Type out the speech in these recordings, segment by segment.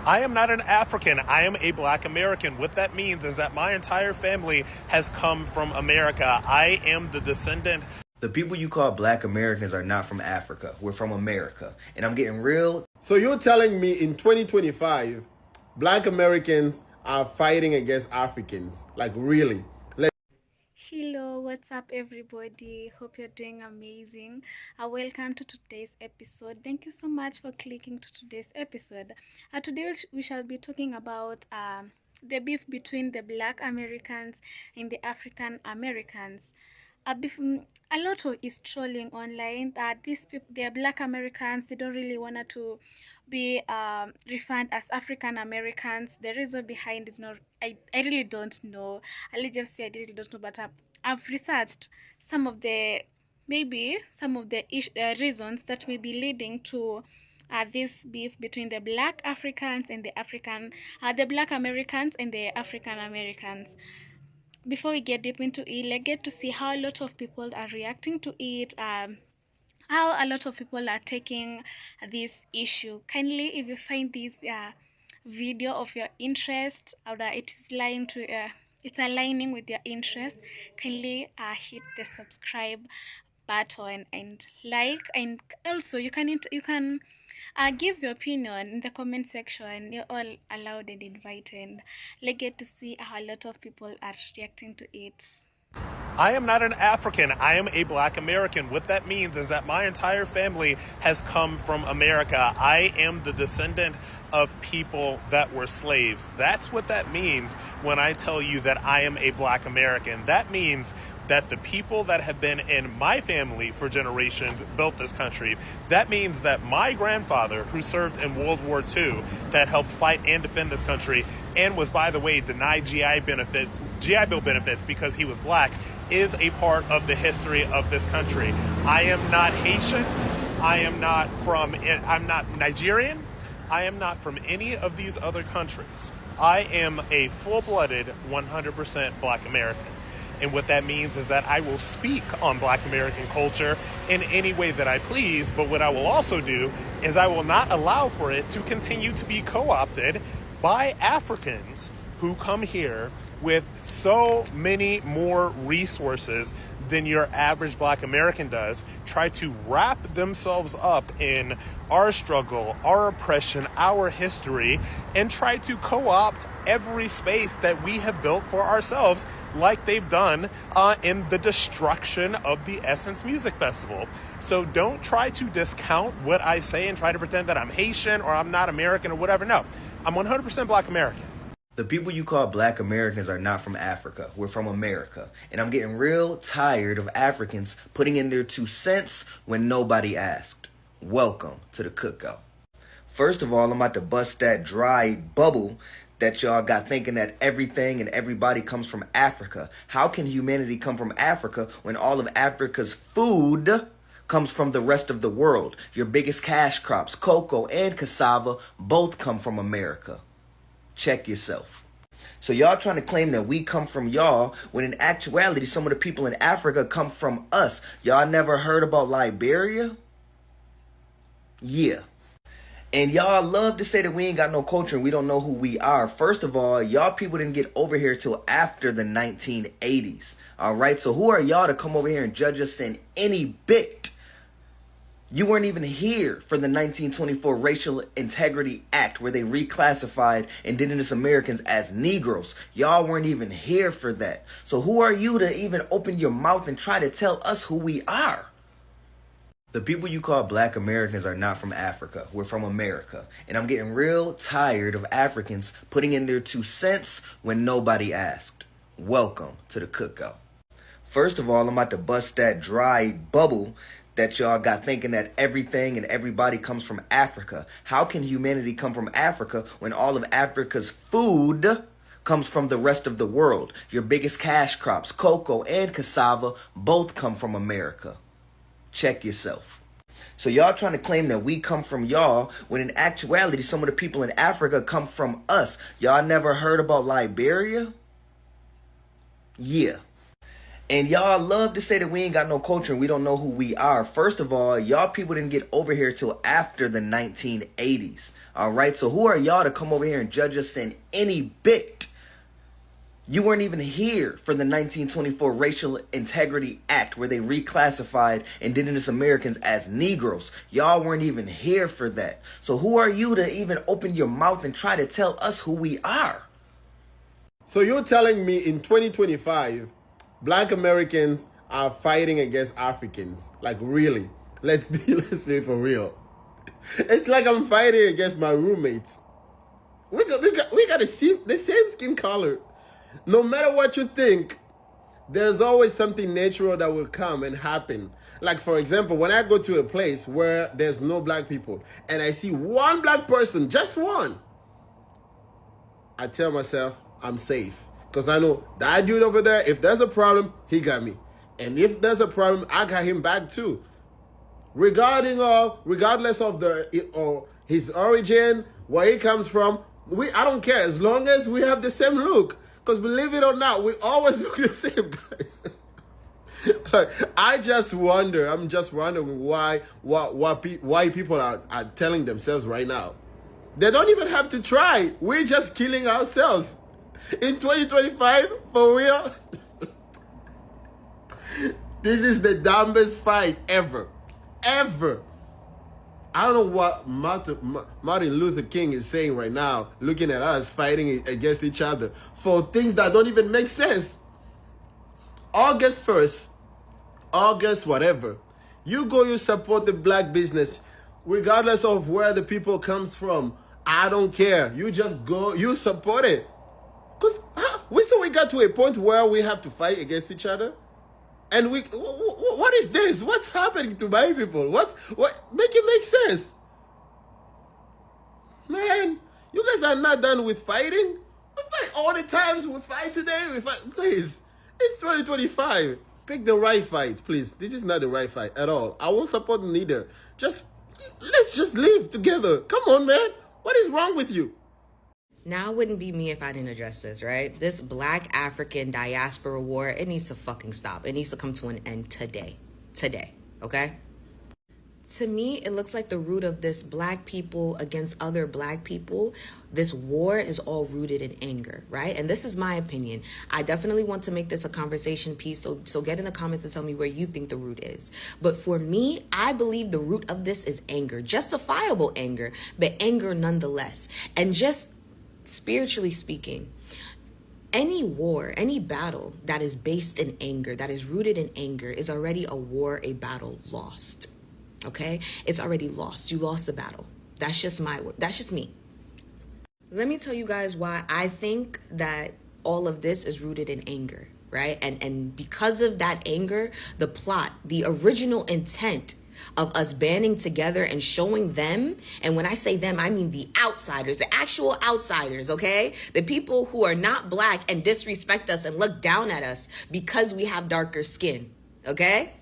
I am not an African. I am a Black American. What that means is that my entire family has come from America. I am the descendant. The people you call Black Americans are not from Africa. We're from America. And I'm getting real. So you're telling me in 2025, Black Americans are fighting against Africans? Like, really? Hello, what's up, everybody? Hope you're doing amazing. Welcome to today's episode. Thank you so much for clicking to today's episode. Today we shall be talking about the beef between the Black Americans and the African Americans. A lot of is trolling online that these people, they are Black Americans, they don't really want to be refined as African Americans. The reason behind is not, I really don't know. I'll just say I really don't know, but I've researched some of the reasons that may be leading to this beef between the Black Africans and the Black Americans and the African Americans. Before we get deep into it, let's get to see how a lot of people are reacting to it, how a lot of people are taking this issue. Kindly, if you find this video of your interest, or that it's aligning with your interest, kindly hit the subscribe button and like, and also you can give your opinion in the comment section. You're all allowed and invited. Let's get to see how a lot of people are reacting to it. I am not an African. I am a Black American. What that means is that my entire family has come from America. I am the descendant of people that were slaves. That's what that means when I tell you that I am a Black American. That means that the people that have been in my family for generations built this country. That means that my grandfather, who served in World War II, that helped fight and defend this country, and was, by the way, denied GI Bill benefits because he was Black, is a part of the history of this country. I am not Haitian. I'm not Nigerian. I am not from any of these other countries. I am a full-blooded 100% Black American. And what that means is that I will speak on Black American culture in any way that I please, but what I will also do is I will not allow for it to continue to be co-opted by Africans who come here with so many more resources than your average Black American does, try to wrap themselves up in our struggle, our oppression, our history, and try to co-opt every space that we have built for ourselves, like they've done in the destruction of the Essence Music Festival. So don't try to discount what I say and try to pretend that I'm Haitian or I'm not American or whatever. No, I'm 100% Black American. The people you call Black Americans are not from Africa. We're from America. And I'm getting real tired of Africans putting in their 2 cents when nobody asked. Welcome to the cookout. First of all, I'm about to bust that dry bubble that y'all got thinking that everything and everybody comes from Africa. How can humanity come from Africa when all of Africa's food comes from the rest of the world? Your biggest cash crops, cocoa and cassava, both come from America. Check yourself. So y'all trying to claim that we come from y'all when in actuality some of the people in Africa come from us. Y'all never heard about Liberia? Yeah. And y'all love to say that we ain't got no culture and we don't know who we are. First of all, y'all people didn't get over here till after the 1980s. All right, so who are y'all to come over here and judge us in any bit? You weren't even here for the 1924 Racial Integrity Act where they reclassified Indigenous Americans as Negroes. Y'all weren't even here for that. So who are you to even open your mouth and try to tell us who we are? The people you call Black Americans are not from Africa. We're from America. And I'm getting real tired of Africans putting in their 2 cents when nobody asked. Welcome to the cookout. First of all, I'm about to bust that dry bubble that y'all got thinking that everything and everybody comes from Africa. How can humanity come from Africa when all of Africa's food comes from the rest of the world? Your biggest cash crops, cocoa and cassava, both come from America. Check yourself. So y'all trying to claim that we come from y'all when in actuality some of the people in Africa come from us. Y'all never heard about Liberia? Yeah. And y'all love to say that we ain't got no culture and we don't know who we are. First of all, y'all people didn't get over here till after the 1980s. All right, so who are y'all to come over here and judge us in any bit? You weren't even here for the 1924 Racial Integrity Act where they reclassified indigenous Americans as Negroes. Y'all weren't even here for that. So who are you to even open your mouth and try to tell us who we are? So you're telling me in 2025, Black Americans are fighting against Africans? Like, really? Let's be for real. It's like I'm fighting against my roommates. We got the same skin color. No matter what you think, there's always something natural that will come and happen. Like, for example, when I go to a place where there's no black people and I see one black person, just one, I tell myself I'm safe. Because I know that dude over there, if there's a problem, he got me. And if there's a problem, I got him back too. Regardless of his origin, where he comes from, I don't care as long as we have the same look. Because believe it or not, we always look the same, guys. I'm just wondering why people are telling themselves right now. They don't even have to try. We're just killing ourselves. In 2025, for real, this is the dumbest fight ever. Ever. I don't know what Martin Luther King is saying right now, looking at us fighting against each other for things that don't even make sense. August 1st, August whatever, you support the black business, regardless of where the people comes from. I don't care. You just go, you support it. Because we got to a point where we have to fight against each other. And what is this? What's happening to my people? What make it make sense? Man, you guys are not done with fighting. We fight all the times. We fight today. We fight. Please, it's 2025. Pick the right fight, please. This is not the right fight at all. I won't support neither. Let's just live together. Come on, man. What is wrong with you? Now, it wouldn't be me if I didn't address this, right? This Black African diaspora war, it needs to fucking stop. It needs to come to an end today. Today, okay? To me, it looks like the root of this black people against other black people, this war is all rooted in anger, right? And this is my opinion. I definitely want to make this a conversation piece, so get in the comments and tell me where you think the root is. But for me, I believe the root of this is anger, justifiable anger, but anger nonetheless. And just spiritually speaking, any war, any battle that is based in anger, that is rooted in anger, is already a war, a battle lost. Okay? It's already lost. You lost the battle. That's just me. Let me tell you guys why I think that all of this is rooted in anger, right? And because of that anger, the plot, the original intent of us banding together and showing them, and when I say them, I mean the outsiders, the actual outsiders, okay? The people who are not black and disrespect us and look down at us because we have darker skin, okay?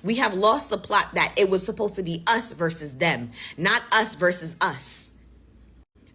We have lost the plot that it was supposed to be us versus them, not us versus us.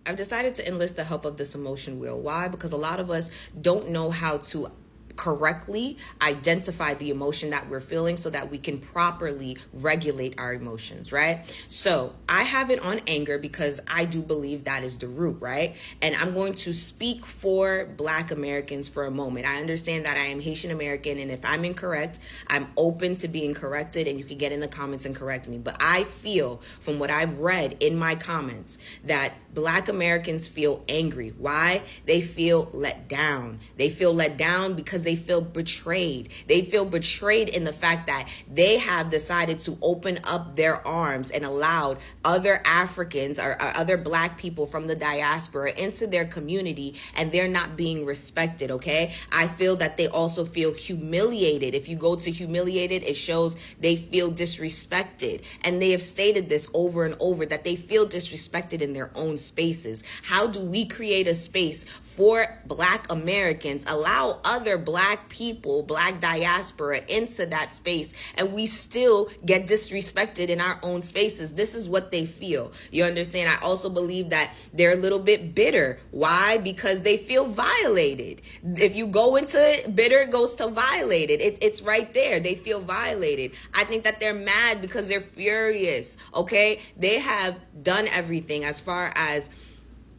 I've decided to enlist the help of this emotion wheel. Why? Because a lot of us don't know how to correctly identify the emotion that we're feeling so that we can properly regulate our emotions, right? So I have it on anger because I do believe that is the root, right? And I'm going to speak for Black Americans for a moment. I understand that I am Haitian American, and if I'm incorrect, I'm open to being corrected, and you can get in the comments and correct me. But I feel from what I've read in my comments that Black Americans feel angry. Why? They feel let down. They feel let down because they feel betrayed. They feel betrayed in the fact that they have decided to open up their arms and allowed other Africans or other Black people from the diaspora into their community, and they're not being respected, okay? I feel that they also feel humiliated. If you go to humiliated, it shows they feel disrespected. And they have stated this over and over, that they feel disrespected in their own spaces. How do we create a space for Black Americans, allow other Black black people, black diaspora into that space, and we still get disrespected in our own spaces. This is what they feel. You understand? I also believe that they're a little bit bitter. Why? Because they feel violated. If you go into it, bitter, it goes to violated. It's right there. They feel violated. I think that they're mad because they're furious. Okay? They have done everything as far as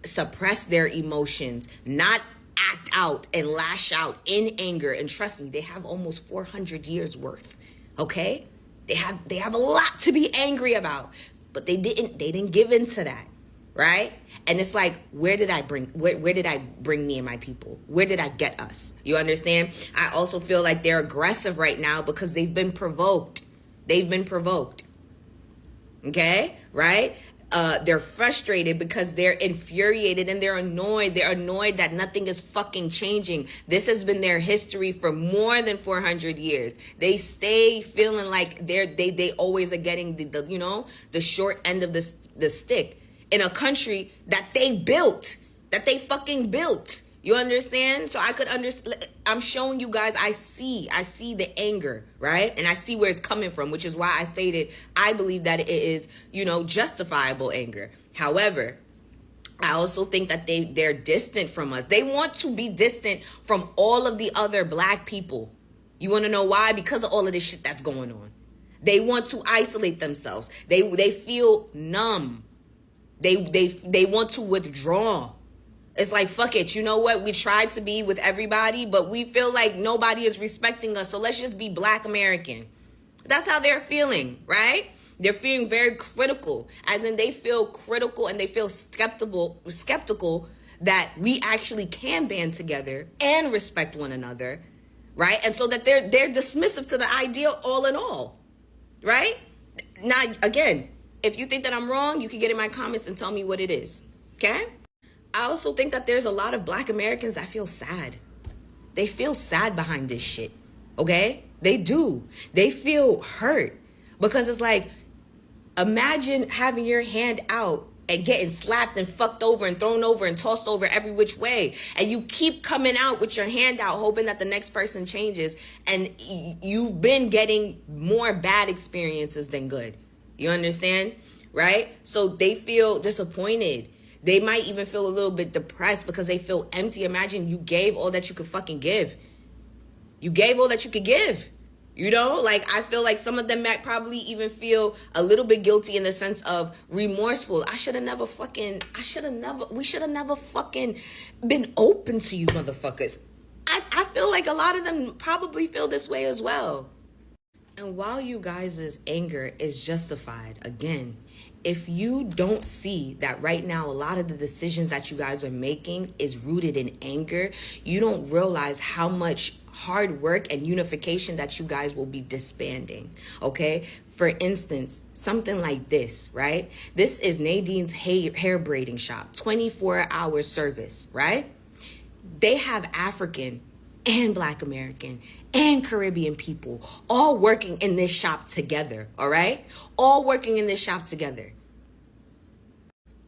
suppress their emotions, not act out and lash out in anger. And trust me, they have almost 400 years worth. Okay? They have a lot to be angry about, but they didn't give into that, right? And it's like, where did I bring me and my people? Where did I get us? You understand? I also feel like they're aggressive right now because they've been provoked. Okay? Right? They're frustrated because they're infuriated and they're annoyed. They're annoyed that nothing is fucking changing. This has been their history for more than 400 years. They stay feeling like they always are getting the short end of the stick in a country that they built, that they fucking built. You understand? So I could understand. I'm showing you guys, I see the anger, right? And I see where it's coming from, which is why I stated I believe that it is, justifiable anger. However, I also think that they're distant from us. They want to be distant from all of the other black people. You want to know why? Because of all of this shit that's going on. They want to isolate themselves. They feel numb. They want to withdraw. It's like, fuck it. You know what? We tried to be with everybody, but we feel like nobody is respecting us. So let's just be Black American. That's how they're feeling, right? They're feeling very critical, as in they feel critical and they feel skeptical that we actually can band together and respect one another, right? And so that they're dismissive to the idea all in all, right? Now, again, if you think that I'm wrong, you can get in my comments and tell me what it is, okay? I also think that there's a lot of Black Americans that feel sad. They feel sad behind this shit, okay? They do. They feel hurt because it's like, imagine having your hand out and getting slapped and fucked over and thrown over and tossed over every which way. And you keep coming out with your hand out hoping that the next person changes. And you've been getting more bad experiences than good. You understand? Right? So they feel disappointed. They might even feel a little bit depressed because they feel empty. Imagine you gave all that you could fucking give. You gave all that you could give. Like I feel like some of them might probably even feel a little bit guilty in the sense of remorseful. We should have never fucking been open to you motherfuckers. I feel like a lot of them probably feel this way as well. And while you guys' anger is justified, again, if you don't see that right now a lot of the decisions that you guys are making is rooted in anger, you don't realize how much hard work and unification that you guys will be disbanding, okay? For instance, something like this, right? This is Nadine's hair braiding shop, 24-hour service, right? They have African and Black American and Caribbean people all working in this shop together, all right? All working in this shop together.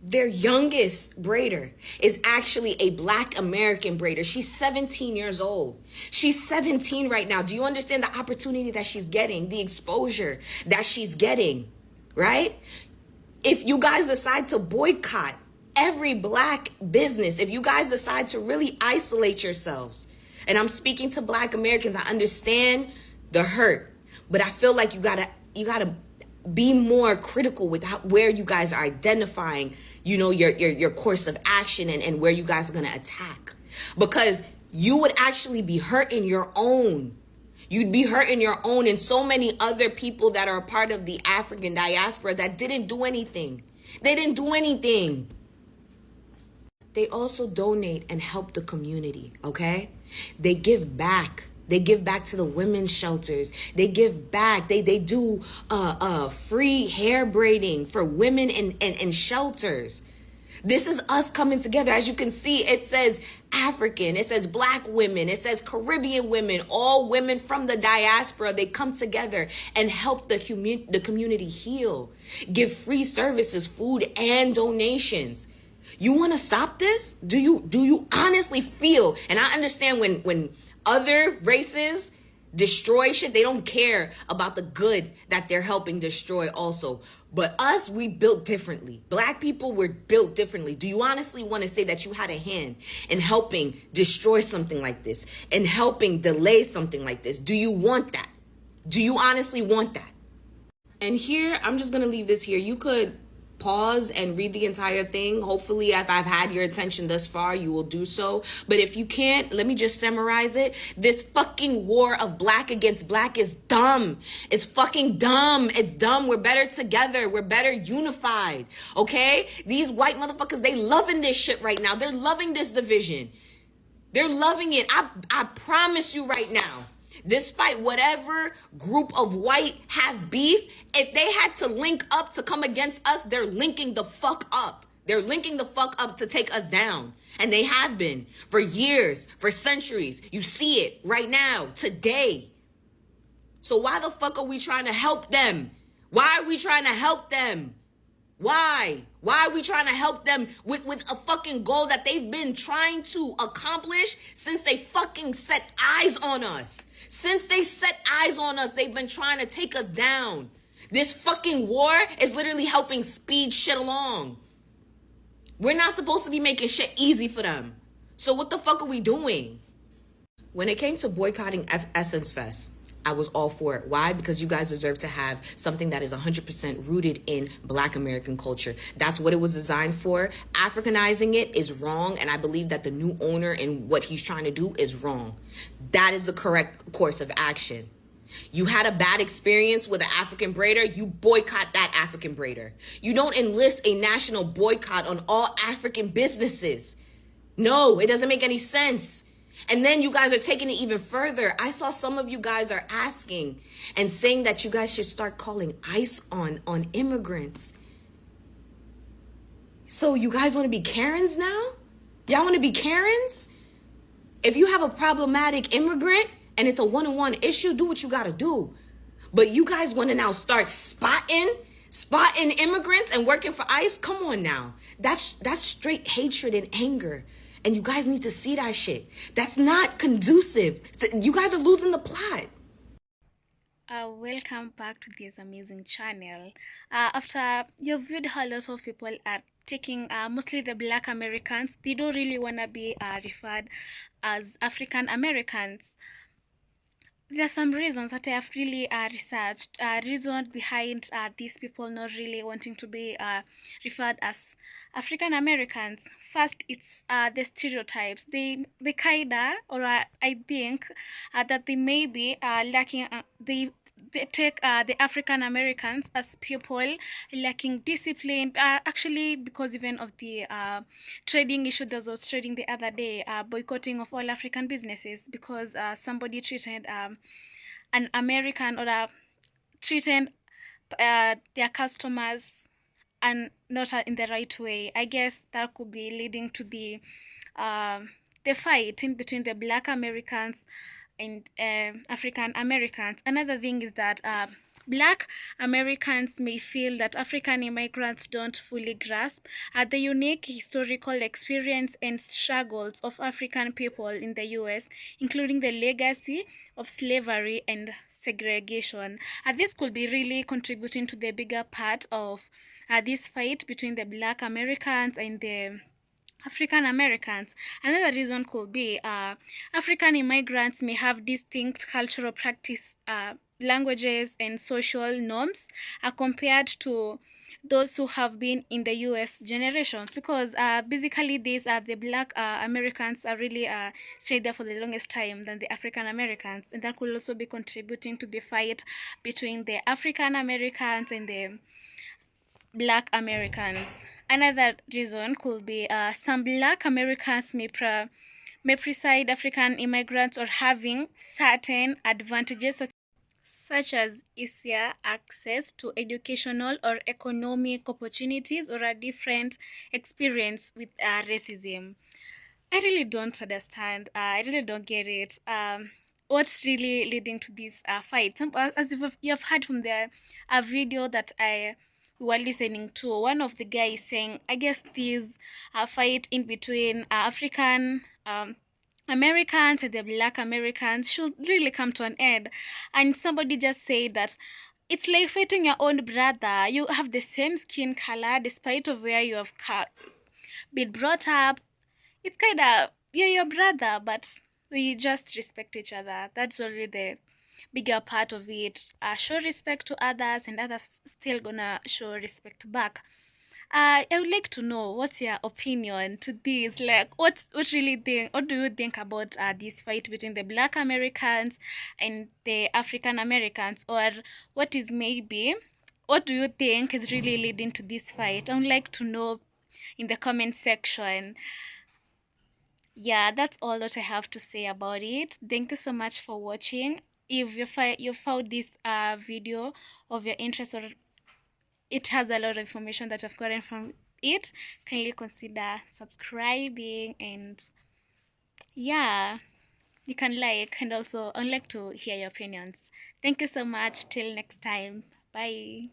Their youngest braider is actually a Black American braider. She's 17 years old. She's 17 right now. Do you understand the opportunity that she's getting, the exposure that she's getting, right? If you guys decide to boycott every Black business, if you guys decide to really isolate yourselves, and I'm speaking to Black Americans, I understand the hurt, but I feel like you gotta be more critical with where you guys are identifying, your course of action and where you guys are gonna attack, because you would actually be hurting your own. You'd be hurting your own and so many other people that are a part of the African diaspora that didn't do anything. They didn't do anything. They also donate and help the community, okay? They give back. They give back to the women's shelters. They give back. They do free hair braiding for women in shelters. This is us coming together. As you can see, it says African, it says Black women, it says Caribbean women, all women from the diaspora. They come together and help the community heal, give free services, food, and donations. You want to stop this? Do you honestly feel, and I understand when other races destroy shit, they don't care about the good that they're helping destroy also. But us, we built differently. Black people were built differently. Do you honestly want to say that you had a hand in helping destroy something like this, and helping delay something like this? Do you want that? Do you honestly want that? And here, I'm just going to leave this here. You could pause and read the entire thing. Hopefully, if I've had your attention thus far, you will do so. But if you can't, let me just summarize it. This fucking war of black against black is dumb. It's fucking dumb. It's dumb. We're better together. We're better unified. Okay? These white motherfuckers, they loving this shit right now. They're loving this division. They're loving it. I promise you right now. Despite whatever group of white have beef, if they had to link up to come against us, they're linking the fuck up. They're linking the fuck up to take us down. And they have been for years, for centuries. You see it right now, today. So why the fuck are we trying to help them? Why are we trying to help them? Why? Why are we trying to help them with a fucking goal that they've been trying to accomplish since they fucking set eyes on us? Since they set eyes on us, they've been trying to take us down. This fucking war is literally helping speed shit along. We're not supposed to be making shit easy for them. So what the fuck are we doing? When it came to boycotting Essence Fest, I was all for it. Why? Because you guys deserve to have something that is 100% rooted in Black American culture. That's what it was designed for. Africanizing it is wrong, and I believe that the new owner and what he's trying to do is wrong. That is the correct course of action. You had a bad experience with an African braider, you boycott that African braider. You don't enlist a national boycott on all African businesses. No, it doesn't make any sense. And then you guys are taking it even further. I saw some of you guys are asking and saying that you guys should start calling ICE on immigrants. So you guys want to be Karens now? Y'all want to be Karens? If you have a problematic immigrant and it's a one-on-one issue, do what you got to do. But you guys want to now start spotting immigrants and working for ICE? Come on now. That's straight hatred and anger. And you guys need to see that shit. That's not conducive. You guys are losing the plot. Welcome back to this amazing channel. After you've viewed how lots of people are taking, mostly the Black Americans, they don't really want to be referred as African Americans. There are some reasons that I have really researched, reasons behind these people not really wanting to be referred as African Americans. First, it's the stereotypes. They kinda, or I think that they may be lacking. They take the African Americans as people lacking discipline. Actually, because even of the trading issue that was trading the other day, boycotting of all African businesses because somebody treated an American or treated their customers and not in the right way. I guess that could be leading to the fight in between the Black Americans and African Americans. Another thing is that Black Americans may feel that African immigrants don't fully grasp the unique historical experience and struggles of African people in the US, including the legacy of slavery and segregation. This could be really contributing to the bigger part of this fight between the Black Americans and the African Americans. Another reason could be African immigrants may have distinct cultural practice, languages, and social norms compared to those who have been in the US generations, because basically these are the Black Americans are really stayed there for the longest time than the African Americans, and that could also be contributing to the fight between the African Americans and the Black Americans. Another reason could be some Black Americans may preside African immigrants or having certain advantages such as easier access to educational or economic opportunities or a different experience with racism. I really don't understand. I really don't get it. What's really leading to this fight? As you have heard from the video that we were listening to, one of the guys saying, I guess this fight in between African Americans and the black Americans should really come to an end. And somebody just said that it's like fighting your own brother. You have the same skin color despite of where you have been brought up. It's kind of, you're your brother, but we just respect each other. That's only the bigger part of it. Show respect to others, and others still gonna show respect back. I would like to know what's your opinion to this. Like, what do you think about this fight between the Black Americans and the African Americans, or what do you think is really leading to this fight? I would like to know in the comment section. Yeah, that's all that I have to say about it. Thank you so much for watching. If you found this video of your interest, or it has a lot of information that I've gotten from it, kindly consider subscribing, and yeah, you can like, and also I'd like to hear your opinions. Thank you so much. Till next time. Bye.